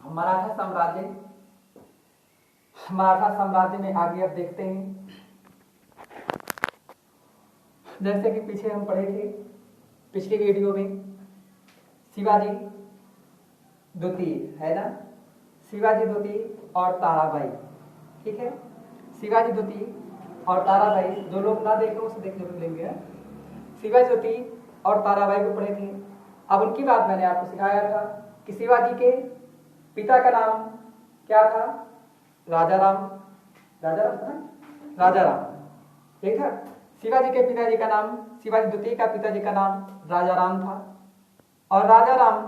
मराठा साम्राज्य, मराठा साम्राज्य में आगे अब देखते हैं। जैसे कि पीछे हम पढ़े थे पिछली वीडियो में, शिवाजी द्वितीय है ना, शिवाजी द्वितीय और ताराबाई, ठीक है। शिवाजी द्वितीय और ताराबाई, जो लोग ना देख रहे उसे देखने को मिलेंगे। शिवाजी द्वितीय और ताराबाई को पढ़े थे। अब उनकी बात मैंने आपको सिखाया था कि शिवाजी के पिता का नाम क्या था? राजाराम, राजाराम था ना, राजाराम, ठीक है। शिवाजी के पिताजी का नाम, शिवाजी द्वितीय का पिताजी का नाम राजाराम था। और राजाराम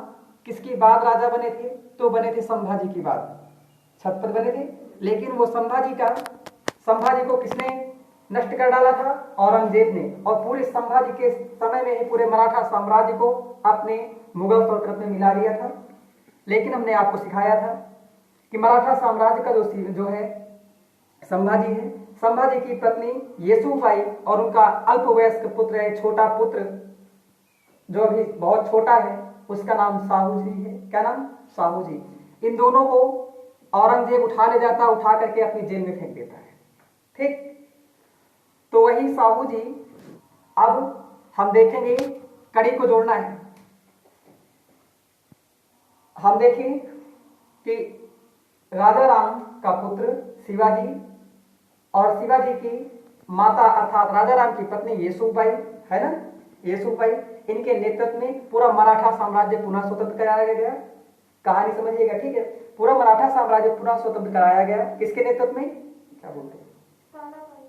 किसकी बाद राजा बने थे? तो बने थे संभाजी की बाद, छत्रपति बने थे। लेकिन वो संभाजी को किसने नष्ट कर डाला था? औरंगजेब ने। और पूरे संभाजी के समय में ही पूरे मराठा साम्राज्य को अपने मुगल सल्तनत में मिला लिया था। लेकिन हमने आपको सिखाया था कि मराठा साम्राज्य का जो है संभाजी है, संभाजी की पत्नी येसुबाई और उनका अल्पवयस्क पुत्र है, छोटा पुत्र जो अभी बहुत छोटा है, उसका नाम साहूजी है। क्या नाम? साहूजी। इन दोनों को औरंगजेब उठा ले जाता, उठा करके अपनी जेल में फेंक देता है, ठीक। तो वही साहूजी, अब हम देखेंगे, कड़ी को जोड़ना है। हम देखें कि राजाराम का पुत्र शिवाजी और शिवाजी की माता अर्थात राजाराम की पत्नी येसुबाई है ना, येसुबाई, इनके नेतृत्व में पूरा मराठा साम्राज्य पुनः स्वतंत्र कराया गया। कहानी समझिएगा, ठीक है। पूरा मराठा साम्राज्य पुनः स्वतंत्र कराया गया। किसके नेतृत्व में? क्या बोलते हैं,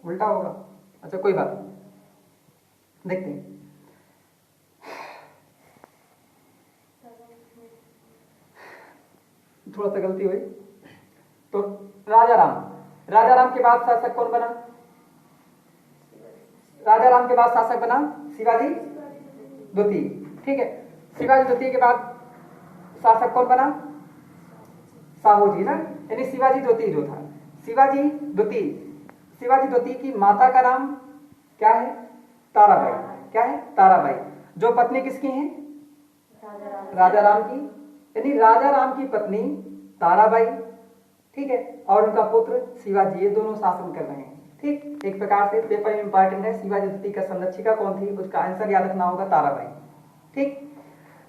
उल्टा होगा, अच्छा कोई बात नहीं, देखते हैं। थोड़ा सा गलती हुई। तो राजाराम के बाद शासक कौन बना? राजाराम के बाद शासक बना शिवाजी द्वितीय, ठीक है। शिवाजी द्वितीय के बाद शासक कौन बना? साहूजी ना, यानी शिवाजी द्वितीय जो था, शिवाजी द्वितीय की माता का नाम क्या है? ताराबाई। क्या है? ताराबाई। जो पत्नी किसकी है? राजाराम की, यानी राजाराम की पत्नी ताराबाई, ठीक है, और उनका पुत्र शिवाजी, ये दोनों शासन कर रहे हैं, ठीक। एक प्रकार से पेपर में इंपॉर्टेंट है, शिवाजी द्वितीय का संरक्षिका कौन थी? उसका आंसर याद रखना होगा, ताराबाई, ठीक।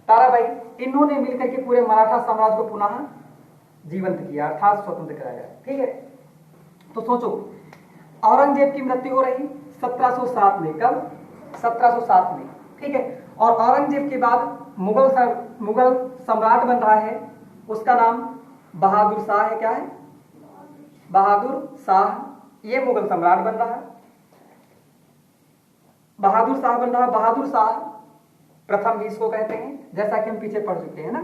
ताराबाई, इन्होंने मिलकर के पूरे मराठा साम्राज्य को पुनः जीवंत किया, अर्थात स्वतंत्र कराया, ठीक है। तो सोचो, औरंगजेब की मृत्यु हो रही 1707 में, कब? 1707 में, ठीक है। और औरंगजेब के बाद मुगल सम्राट बन रहा है, उसका नाम बहादुर शाह है। क्या है? बहादुर शाह। ये मुगल सम्राट बन रहा है, बहादुर शाह बन रहा है। बहादुर शाह प्रथम भी इसको कहते हैं, जैसा कि हम पीछे पढ़ चुके हैं ना।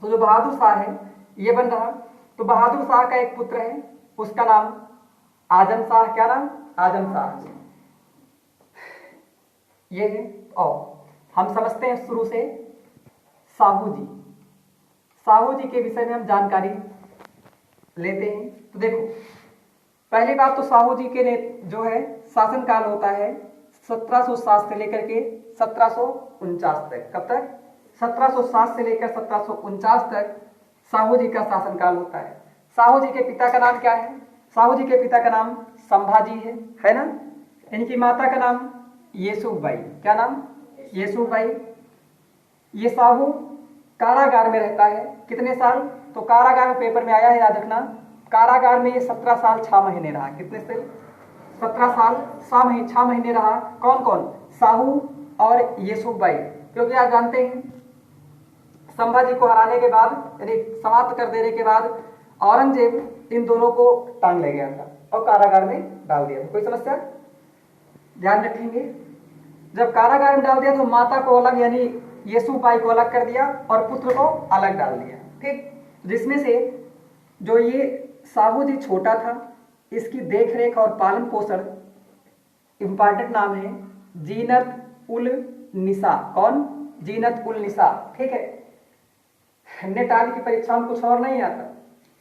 तो जो बहादुर शाह है ये बन रहा। तो बहादुर शाह का एक पुत्र है, उसका नाम आजम शाह। क्या नाम? आजम शाह, ये है। और हम समझते हैं शुरू से साहू जी के विषय में हम जानकारी लेते हैं। तो देखो, पहली बात तो साहू जी के जो है शासन काल होता है 1707 से लेकर के 1749 तक। कब तक? 1707 से लेकर 1749 तक साहू जी का शासन काल होता है। साहू जी के पिता का नाम क्या है? साहू जी के पिता का नाम संभाजी है ना। इनकी माता का नाम येसुबाई। क्या नाम? येसुबाई। ये साहू कारागार में रहता है कितने साल? तो कारागार में पेपर में आया है, याद रखना। कारागार में ये 17 साल 6 महीने रहा। कितने से? 17 साल 6 महीने रहा। कौन कौन? साहू और येसुबाई। क्योंकि आप जानते हैं संभाजी को हराने के बाद, यानी समाप्त कर देने के बाद, औरंगजेब इन दोनों को टांग ले गया था और कारागार में डाल दिया था। कोई समस्या? ध्यान रखेंगे। जब कारागार में डाल दिया तो माता को अलग, यानी येसुबाई को अलग कर दिया और पुत्र को अलग डाल दिया, ठीक। जिसमें से जो ये साहू जी छोटा था, इसकी देखरेख और पालन पोषण, इंपॉर्टेंट नाम है जीनत उल निसा। कौन? जीनत उल निसा, ठीक है। नेट आदि की परीक्षा में कुछ और नहीं आता,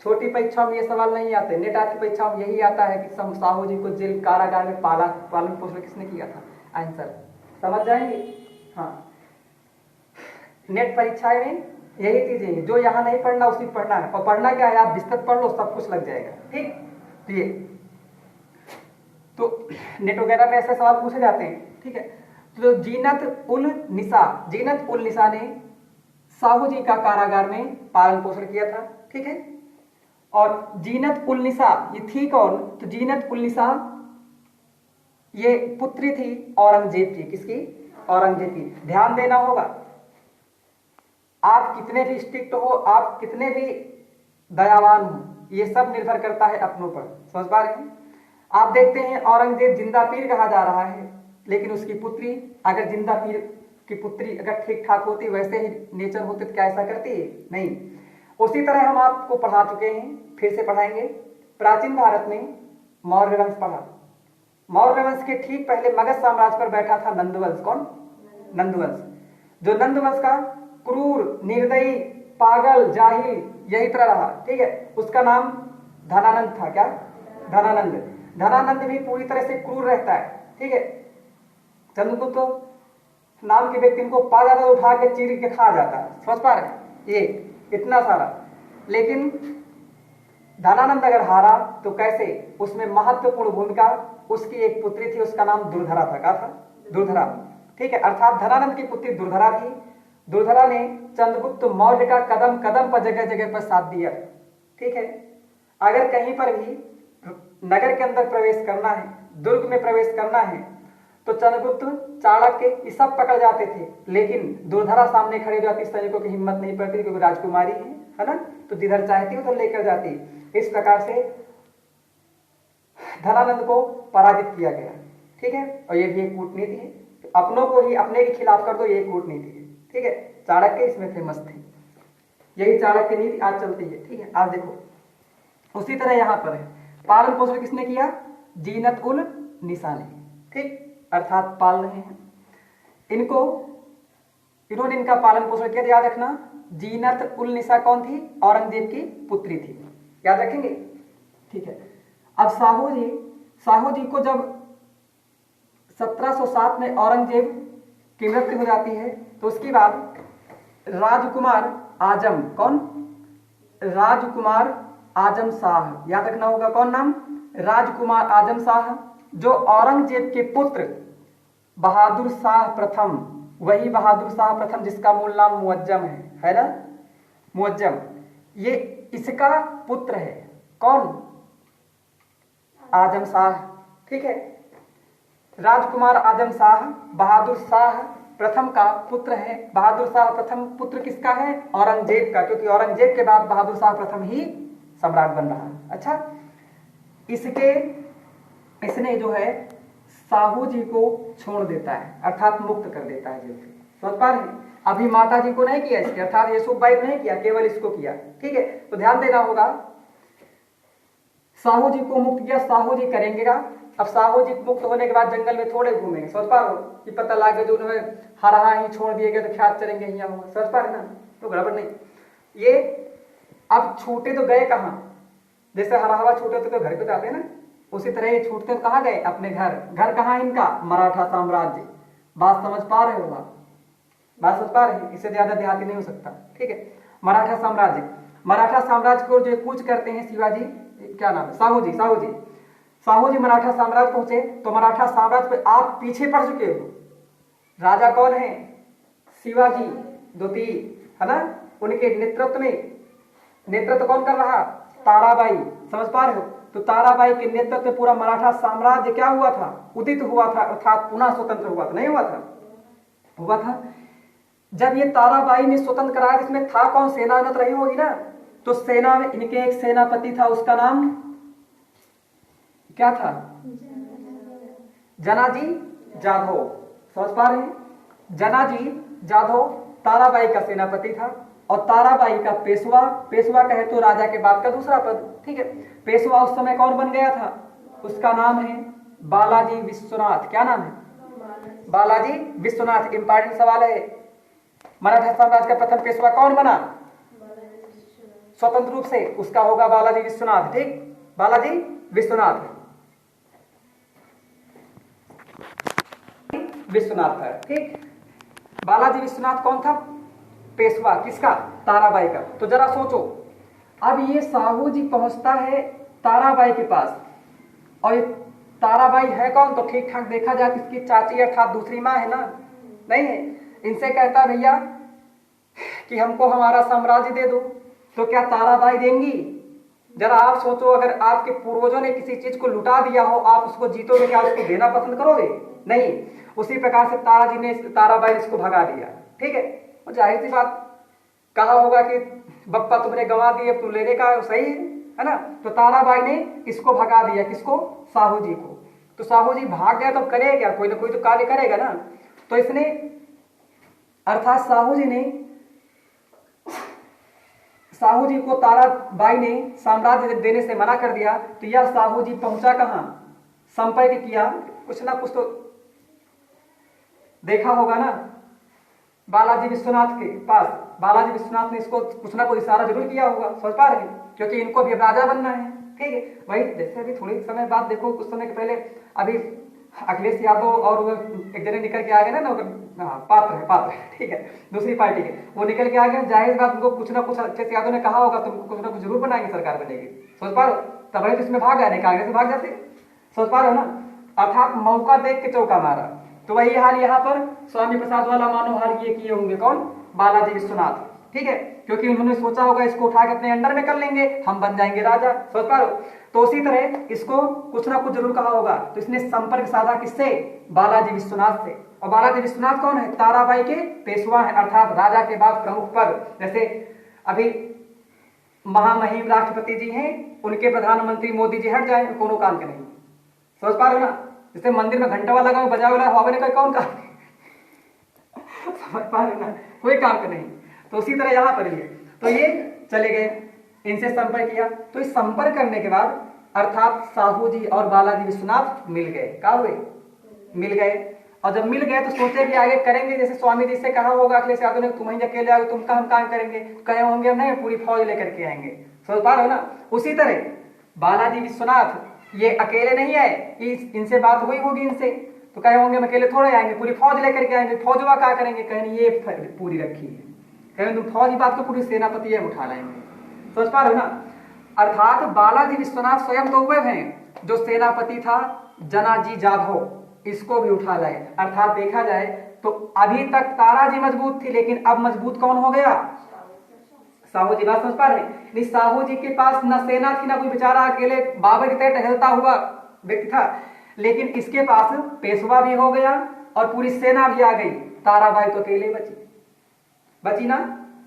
छोटी परीक्षा में ये सवाल नहीं आते। नेट आदि की परीक्षा में यही आता है कि साहू जी को जेल कारागार में पालन पोषण किसने किया था। आंसर समझ जाएंगे? हाँ, नेट परीक्षा में यही चीजें हैं जो यहाँ नहीं पढ़ना उसी पढ़ना है, और पढ़ना क्या है, आप विस्तृत पढ़ लो सब कुछ लग जाएगा। ठीक, तो ये तो नेट वगैरह में ऐसे सवाल पूछे जाते हैं। ठीक है, तो जीनत उल निसा, जीनत उल निसा ने साहू जी का कारागार में पालन पोषण किया था। ठीक है, और जीनत उल निसा ये थी कौन, तो जीनत उल निसा ये पुत्री थी औरंगजेब की। किसकी? औरंगजेब की। ध्यान देना होगा, आप कितने भी स्ट्रिक्ट हो, आप कितने भी दयावान हो, ये सब निर्भर करता है अपनों पर। समझ पा रहे हैं? आप देखते हैं औरंगजेब जिंदा पीर कहा जा रहा है, लेकिन उसकी पुत्री, अगर जिंदा पीर की पुत्री अगर ठीक ठाक होती, वैसे ही नेचर होते, तो क्या ऐसा करती है? नहीं। उसी तरह हम आपको पढ़ा चुके हैं, फिर से पढ़ाएंगे। प्राचीन भारत में मौर्य वंश पढ़ा। मौर्य वंश के ठीक पहले मगध साम्राज्य पर बैठा था नंदवंश। कौन? नंदवंश। जो नंदवंश का क्रूर, निर्दयी, पागल, जाहिल यही तरह रहा। ठीक है, उसका नाम धनानंद था। क्या? धनानंद। धनानंद भी पूरी तरह से क्रूर रहता है। ठीक है, चंद्रगुप्त तो नाम के व्यक्ति को पा जाता, उठा के चीर के खा जाता है। समझ पा रहे? ये इतना सारा, लेकिन धनानंद अगर हारा तो कैसे? उसमें महत्वपूर्ण भूमिका उसकी एक पुत्री थी, उसका नाम दुर्धरा था। क्या था? दुर्धरा। ठीक है, अर्थात धनानंद की पुत्री दुर्धरा थी। दुर्धरा ने चंद्रगुप्त मौर्य का कदम कदम पर, जगह जगह पर साथ दिया। ठीक है, अगर कहीं पर भी नगर के अंदर प्रवेश करना है, दुर्ग में प्रवेश करना है, तो चंद्रगुप्त, चाणक्य ये सब पकड़ जाते थे, लेकिन दुर्धरा सामने खड़े हो जाती, सैनिकों की हिम्मत नहीं पड़ती, क्योंकि राजकुमारी है ना, तो जिधर चाहती उधर लेकर जाती। इस प्रकार से धनानंद को पराजित किया गया। ठीक है, और ये भी एक कूटनीति है, अपनों को ही अपने के खिलाफ कर दो, ये कूटनीति है। ठीक है, चाणक्य इसमें फेमस थे, यही चाणक्य नीति आज चलती है। ठीक है, आज देखो उसी तरह यहां पर है, पालन पोषण किसने किया? जीनत उल निसा ने। ठीक, अर्थात पाल रहे हैं इनको, इन्होंने इनका पालन पोषण किया। याद रखना, जीनत उल निसा कौन थी? औरंगजेब की पुत्री थी। याद रखेंगे? ठीक है, अब साहू जी को जब 1707 में औरंगजेब की मृत्यु हो जाती है, तो उसके बाद राजकुमार आजम, कौन? राजकुमार आजम शाह। याद रखना होगा, कौन नाम? राजकुमार आजम शाह, जो औरंगजेब के पुत्र बहादुर शाह प्रथम, वही बहादुर शाह प्रथम जिसका मूल नाम मुअज्जम है ना, मुअज्जम, ये इसका पुत्र है। कौन? आजम शाह। ठीक है, राजकुमार आजम शाह बहादुर शाह प्रथम का पुत्र है। बहादुर शाह प्रथम पुत्र किसका है? औरंगजेब का, क्योंकि औरंगजेब के बाद बहादुर शाह प्रथम ही सम्राट बन रहा है। अच्छा, इसने जो है साहू जी को छोड़ देता है, अर्थात मुक्त कर देता है जेल से। समझ पा रहे हैं? अभी माता जी को नहीं किया इसके, अर्थात यशोबाई को नहीं किया, केवल इसको किया। ठीक है, तो ध्यान देना होगा, साहू जी को मुक्त किया, साहू जी करेंगे का। अब साहू जी मुक्त होने के बाद जंगल में थोड़े घूमेंगे। समझ पा रहे हो? कि पता लगे जो उन्हें हरा ही छोड़ दिए गए तो ख्यात चलेंगे यहाँ होगा। समझ पा रहे ना? तो गड़बड़ नहीं। ये अब छूटे तो गए कहाँ? जैसे हरा हवा छूटे तो घर पे जाते हैं ना, उसी तरह ये छूटते तो कहाँ गए? अपने घर। घर कहाँ इनका? मराठा साम्राज्य। बात समझ पा रहे हो आप? बात समझ पा रहे हैं? इससे ज्यादा देहाती नहीं हो सकता। ठीक है, मराठा साम्राज्य, मराठा साम्राज्य को जो कूच करते हैं शिवाजी, क्या नाम है? साहू जी मराठा साम्राज्य पहुंचे, तो मराठा साम्राज्य पे आप पीछे पड़ चुके हो। राजा कौन है? शिवाजी द्वितीय, है ना, उनके नेतृत्व में, नेतृत्व कौन कर रहा? ताराबाई। समझ पा रहे हो? तो ताराबाई के नेतृत्व में पूरा मराठा साम्राज्य क्या हुआ था? उदित हुआ था, अर्थात पुनः स्वतंत्र हुआ था। नहीं हुआ था? हुआ था। जब ये ताराबाई ने स्वतंत्र कराया, इसमें था कौन? सेना उन्नत रही होगी ना, तो सेना में इनके एक सेनापति था, उसका नाम क्या था? जनाजी जाधव। समझ पा रहे हैं? जनाजी जाधव ताराबाई का सेनापति था, और ताराबाई का पेशवा, पेशवा कहे तो राजा के बाद का दूसरा पद। ठीक है, पेशवा उस समय कौन बन गया था? उसका नाम है बालाजी विश्वनाथ। क्या नाम है? बालाजी विश्वनाथ। इंपॉर्टेंट सवाल है। मराठा साम्राज्य का प्रथम पेशवा कौन बना स्वतंत्र रूप से? उसका होगा बालाजी विश्वनाथ। ठीक, बालाजी विश्वनाथ, विश्वनाथ था। ठीक, बालाजी विश्वनाथ कौन था? पेशवा किसका, ताराबाई का। तो जरा सोचो, अब ये साहू जी पहुंचता है ताराबाई के पास, और ये ताराबाई है कौन, तो ठीक ठाक देखा जाए तो इसकी चाची अर्थात दूसरी माँ है ना, नहीं है। इनसे कहता भैया कि हमको हमारा साम्राज्य दे दो, तो क्या ताराबाई देंगी? जरा आप सोचो, अगर आपके पूर्वजों ने किसी चीज को लुटा दिया हो, आप उसको जीतोगे, क्या उसको देना पसंद करोगे? नहीं। उसी प्रकार से ताराबाई ने इसको भगा दिया, ठीक है। और जाहिर सी बात, कहा होगा कि बप्पा तुमने गंवा दिए, तू लेने का सही है ना। तो ताराबाई ने इसको भगा दिया, किसको, साहू जी को। तो साहू जी भाग गया तो करे क्या, कोई ना कोई तो कार्य करेगा ना। तो इसने अर्थात साहू जी को ताराबाई ने साम्राज्य देने से मना कर दिया। तो यह साहू जी पहुंचा कहां, संपर्क किया, कुछ ना कुछ तो देखा होगा ना बालाजी विश्वनाथ के पास। बालाजी विश्वनाथ ने इसको कुछ ना कुछ इशारा जरूर किया होगा, समझ पा रहे हैं, क्योंकि इनको भी राजा बनना है, ठीक है। वही जैसे अभी थोड़ी समय बाद देखो, कुछ समय के पहले अभी अखिलेश यादव और वो एक जने निकल के आ गए ना, पात्र है, ठीक है, दूसरी पार्टी के, वो निकल के आ गए। जाहिर बात उनको कुछ ना कुछ अखिलेश यादव ने कहा होगा, तुमको कुछ ना कुछ जरूर बनाएंगे, सरकार बनेगी, समझ पा रहे हो। तभी तो इसमें भाग आए, कांग्रेस में भाग जाते, समझ पा रहे हो ना। अर्थात मौका देख के चौका मारा। तो वही हाल यहाँ पर स्वामी प्रसाद वाला मानो हाल ये किए होंगे, कौन, बालाजी विश्वनाथ, ठीक है। क्योंकि उन्होंने सोचा होगा इसको उठा के अपने अंडर में कर लेंगे, हम बन जाएंगे राजा, समझ पा रहे हो। तो उसी तरह इसको कुछ ना कुछ जरूर कहा होगा। तो इसने संपर्क साधा किससे, बालाजी विश्वनाथ से। और बालाजी विश्वनाथ कौन है, ताराबाई के पेशवा है, अर्थात राजा के बाद प्रमुख पद। जैसे अभी महामहिम राष्ट्रपति जी हैं, उनके प्रधानमंत्री मोदी जी हट जाए, कोनो काम के नहीं, समझ पा रहे हो ना। जैसे मंदिर में घंटा वाला बजा वाला हवा ने कौन काम समझ पा रहे ना, कोई काम का नहीं। तो उसी तरह यहाँ पर भी, तो ये चले गए, इनसे संपर्क किया। तो इस संपर्क करने के बाद अर्थात साहू जी और बालाजी विश्वनाथ मिल गए, क्या हुए, मिल गए। और जब मिल गए तो सोचे कि आगे करेंगे, जैसे स्वामी जी से कहा होगा अखिलेश यादव ने, तुम ही अकेले आओगे, तुम हम काम करेंगे, कहे होंगे नहीं, पूरी फौज लेकर के आएंगे, समझ पा रहे हो ना। उसी तरह बालाजी विश्वनाथ ये अकेले नहीं आए, इनसे बात हुई होगी इनसे, तो कहे होंगे हम अकेले थोड़े आएंगे, पूरी फौज लेकर के आएंगे। फौजवा क्या करेंगे, कहें ये पूरी रखी है, कहें तुम फौज ही बात को पूरी सेनापति है उठा लाएंगे, समझ पा रहे हो ना। अर्थात बालाजी विश्वनाथ स्वयं तो वह हैं जो सेनापति था जनाजी जाधव, इसको भी उठा लाए। अर्थात देखा जाए तो अभी तक ताराजी मजबूत थी, लेकिन अब मजबूत कौन हो गया, साहू जी। बात समझ पा रहे हैं। साहू जी के पास न सेना थी, ना कोई बेचारा अकेले बाबर की तरह टहलता हुआ व्यक्ति था, लेकिन इसके पास पेशवा भी हो गया और पूरी सेना भी आ गई। ताराबाई तो अकेले बची ना,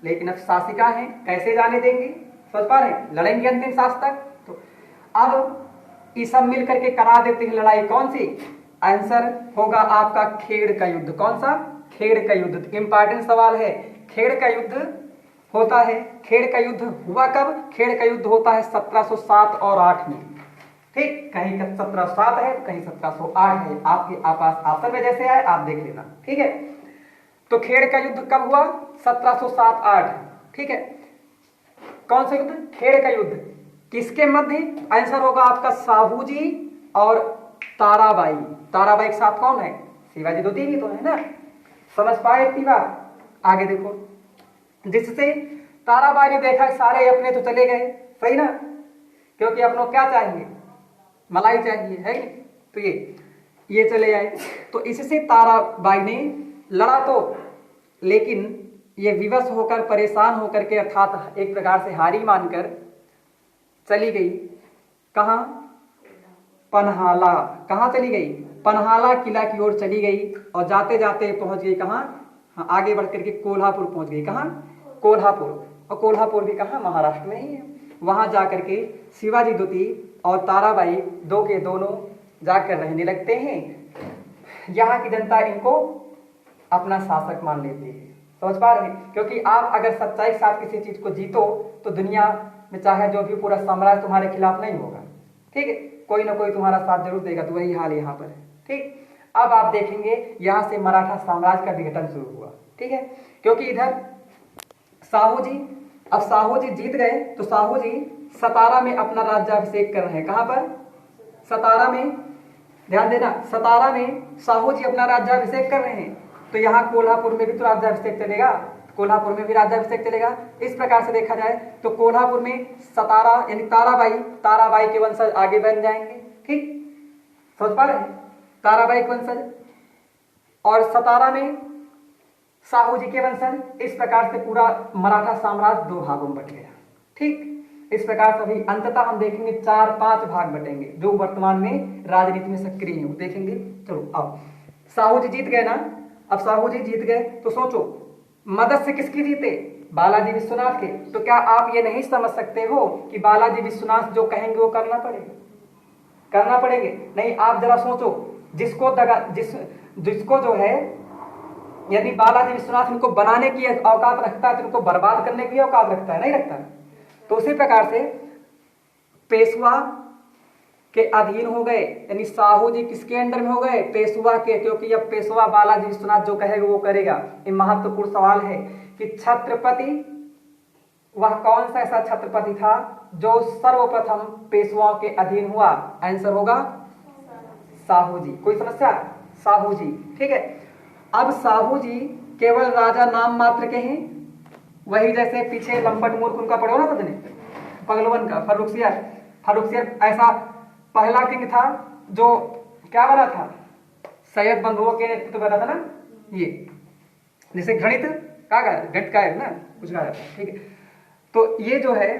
लेकिन अब शासिका है, कैसे जाने देंगे, समझ पा रहे हैं, लड़ेंगे अंतिम सांस तक। तो अब ये सब मिल करके करा देते हैं लड़ाई, कौन सी, आंसर होगा आपका खेड़ का युद्ध। कौन सा, खेड़ का युद्ध, इंपॉर्टेंट सवाल है। खेड़ का युद्ध होता है, खेड़ का युद्ध हुआ कब, खेड़ का युद्ध होता है 1707 और 8 में, ठीक। कहीं 1707 है, कहीं 1708 है, आपके पास ऑप्शन में जैसे आए आप देख लेना, ठीक है। तो खेड़ का युद्ध कब हुआ, 1707-8, ठीक है। कौन सा युद्ध, खेड़ का युद्ध, किसके मध्य, आंसर होगा आपका साहू जी और ताराबाई। ताराबाई के साथ कौन है, शिवाजी द्वितीय भी तो है ना, समझ पाए इतनी बात। आगे देखो, जिससे ताराबाई ने देखा सारे अपने तो चले गए, सही ना, क्योंकि अपनों क्या चाहिए, मलाई चाहिए, है कि। तो ये चले आए। तो इससे ताराबाई ने लड़ा तो, लेकिन ये विवश होकर, परेशान होकर के, अर्थात एक प्रकार से हारी मानकर चली गई। कहां, पन्हाला। कहां चली गई, पन्हाला किला की ओर चली गई। और जाते जाते पहुंच गई कहां, आगे बढ़ करके कोल्हापुर पहुंच गई। कहां, कोल्हापुर। और कोल्हापुर भी कहां, महाराष्ट्र में ही है। वहां जाकर के शिवाजी द्वितीय और ताराबाई दो के दोनों जाकर रहने लगते हैं। यहाँ की जनता इनको अपना शासक मान लेती है, समझ पा रहे हैं। क्योंकि आप अगर सच्चाई के साथ किसी चीज को जीतो तो दुनिया में चाहे जो भी पूरा साम्राज्य तुम्हारे खिलाफ नहीं होगा, ठीक है, कोई ना कोई तुम्हारा साथ जरूर देगा। तो वही हाल यहाँ पर है, ठीक। अब आप देखेंगे यहाँ से मराठा साम्राज्य का विघटन शुरू हुआ, ठीक है। क्योंकि इधर साहू जी, अब साहू जी जीत गए तो साहू जी सतारा में अपना राज्याभिषेक कर रहे हैं। कहां पर, सतारा में, ध्यान देना, सतारा में साहू जी अपना राज्याभिषेक कर रहे हैं। तो यहाँ कोल्हापुर में भी तो राज्याभिषेक चलेगा, कोल्हापुर में भी राज्याभिषेक चलेगा। इस प्रकार से देखा जाए तो कोल्हापुर में सतारा यानी ताराबाई के वंशज आगे बन जाएंगे। ठीक, समझ पा रहे हैं, ताराबाई के वंशज, और सतारा में साहू जी के वंशज। इस प्रकार से पूरा मराठा साम्राज्य 2 भागों में बट गया। ठीक, इस प्रकार से अभी अंततः हम देखेंगे 4-5 भाग बटेंगे जो वर्तमान में राजनीति में सक्रिय हैं, वो देखेंगे। चलो अब साहू जी जीत गए ना। अब साहू जी जीत गए तो सोचो मदद से किसकी जीते? बालाजी विश्वनाथ के। तो क्या आप ये नहीं समझ सकते हो कि बालाजी विश्वनाथ जो कहेंगे वो करना पड़ेंगे? नहीं, आप जरा सोचो, जिसको जो है, यदि बालाजी विश्वनाथ इनको बनाने की औकात रखता है तो इनको बर्बाद करने की औकात रखता है? नहीं रखता। तो उसी प्रकार से पेशवा के अधीन हो गए, यानी साहू जी किसके अंडर में हो गए? पेशवा के, क्योंकि अब पेशवा बालाजी विश्वनाथ जो कहेगा वो करेगा। ये महत्वपूर्ण सवाल है कि छत्रपति वह कौन सा ऐसा छत्रपति था जो सर्वप्रथम पेशवाओं के अधीन हुआ? आंसर होगा साहू जी। कोई समस्या? साहू जी। ठीक है, अब साहू जी केवल राजा नाम मात्र के हैं, वही जैसे पीछे लंपट मूर्ख उनका पढ़ो ना तुमने, पगलवन का फर्रुखसियर ऐसा पहला किंग था जो क्या बना था? सैयद बंधुओं के नेतृत्व बना था ना। ये जैसे गणित का है ना, कुछ कहा जाता है। ठीक है, तो ये जो है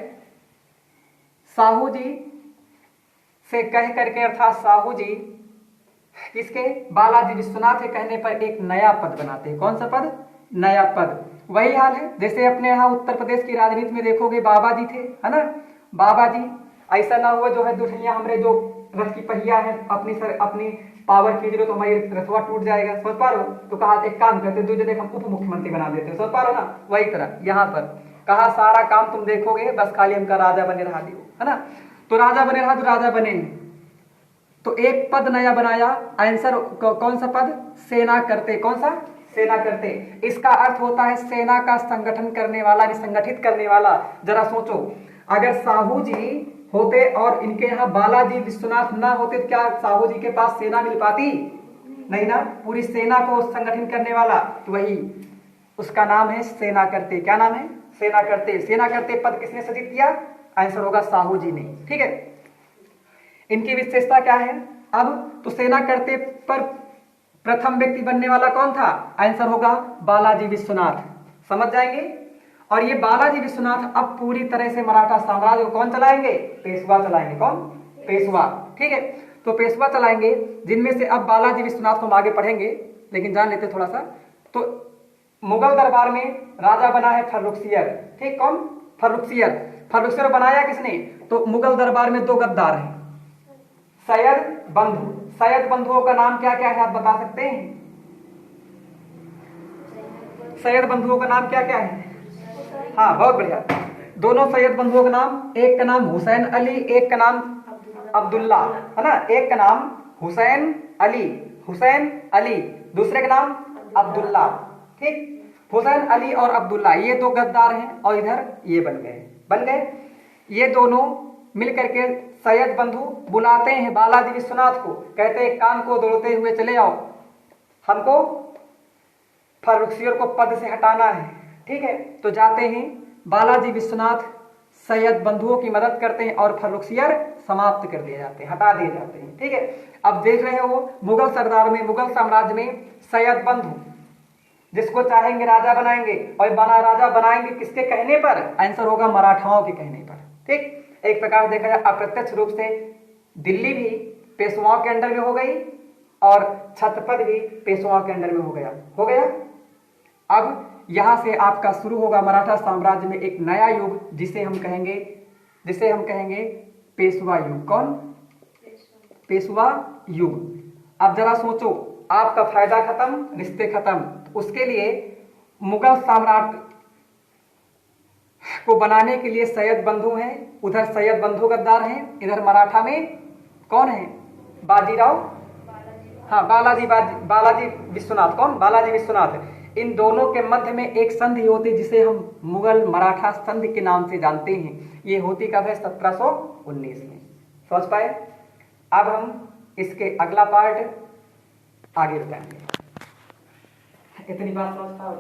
साहू जी से कह करके, अर्थात साहू जी किसके? बालाजी विश्वनाथ के कहने पर एक नया पद बनाते हैं। कौन सा पद? नया पद। वही हाल है जैसे अपने यहाँ उत्तर प्रदेश की राजनीति में देखोगे, बाबा जी थे, है ना। बाबा जी, ऐसा ना हुआ जो है दुल्हनिया हमरे जो रथ की पहिया है अपनी पावर की जरूरत, तो हमारी रथवा टूट जाएगा। समझ पा रहे हो? तो कहा एक काम करते, तुझे देख हम उप मुख्यमंत्री बना देते हैं। समझ पा रहे हो ना? वही तरह यहाँ पर कहा सारा काम तुम देखोगे, बस खाली हमका राजा बने रहा दियो, है ना। तो राजा बने रहा, तो राजा बने, तो एक पद नया बनाया। आंसर कौन सा पद? सेना करते। कौन सा? सेना करते। इसका अर्थ होता है सेना का संगठन करने वाला, संगठित करने वाला। जरा सोचो, अगर साहू जी होते और इनके यहाँ बालाजी विश्वनाथ ना होते तो क्या साहू जी के पास सेना मिल पाती? नहीं ना। पूरी सेना को संगठन करने वाला, तो वही उसका नाम है सेना करते। क्या नाम है? सेना करते। सेना करते पद किसने सृजित किया? आंसर होगा साहू जी ने। ठीक है, इनकी विशेषता क्या है? अब तो सेना करते पर प्रथम व्यक्ति बनने वाला कौन था? आंसर होगा बालाजी विश्वनाथ। समझ जाएंगे। और ये बालाजी विश्वनाथ अब पूरी तरह से मराठा साम्राज्य को कौन चलाएंगे? पेशवा चलाएंगे। कौन? पेशवा। ठीक है, तो पेशवा चलाएंगे, जिनमें से अब बालाजी विश्वनाथ को हम आगे पढ़ेंगे, लेकिन जान लेते थोड़ा सा। तो मुगल दरबार में राजा बना है फर्रुखसियर। ठीक, कौन? फर्रुखसियर बनाया किसने? तो मुगल दरबार में 2 गद्दार हैं, सैयद बंधुओं का नाम क्या क्या है आप बता सकते हैं? सैयद बंधुओं का नाम क्या क्या है? हाँ, बहुत बढ़िया। दोनों सैयद बंधुओं का नाम, एक का नाम हुसैन अली, एक का नाम अब्दुल्ला, है ना। एक का नाम हुसैन अली, दूसरे का नाम अब्दुल्ला। ठीक, हुसैन अली और अब्दुल्ला ये 2 गद्दार हैं, और इधर ये बन गए। ये दोनों मिलकर के सैयद बंधु बुलाते हैं बालाजी विश्वनाथ को, कहते हैं कान को दौड़ते हुए चले आओ, हमको फर्रुखसियर को पद से हटाना है। ठीक है, तो जाते हैं बालाजी विश्वनाथ सैयद बंधुओं की मदद करते हैं और फर्रुखसियर समाप्त कर दिए जाते हैं, हटा दिए जाते हैं। ठीक है, अब देख रहे हो मुगल साम्राज्य में सैयद बंधु जिसको चाहेंगे राजा बनाएंगे, और राजा बनाएंगे किसके कहने पर? आंसर होगा मराठाओं के कहने पर। ठीक, एक प्रकार देखा जाए अप्रत्यक्ष रूप से दिल्ली भी पेशवाओं के अंडर में हो गई और छत्रपति भी पेशवाओं के अंडर में हो गया। अब यहां से आपका शुरू होगा मराठा साम्राज्य में एक नया युग, जिसे हम कहेंगे पेशवा युग। कौन? पेशवा युग। अब जरा सोचो, आपका फायदा खत्म, रिश्ते खत्म। तो उसके लिए मुगल साम्राज्य को बनाने के लिए सैयद बंधु हैं, उधर सैयद बंधु गद्दार हैं, इधर मराठा में कौन है? बाजीराव, हाँ बालाजी विश्वनाथ। कौन? बालाजी विश्वनाथ। इन दोनों के मध्य में एक संधि होती जिसे हम मुगल मराठा संधि के नाम से जानते हैं। ये होती कब है? 1719 में। समझ पाए? अब हम इसके अगला पार्ट आगे बताएंगे। इतनी बात समझ पाओ?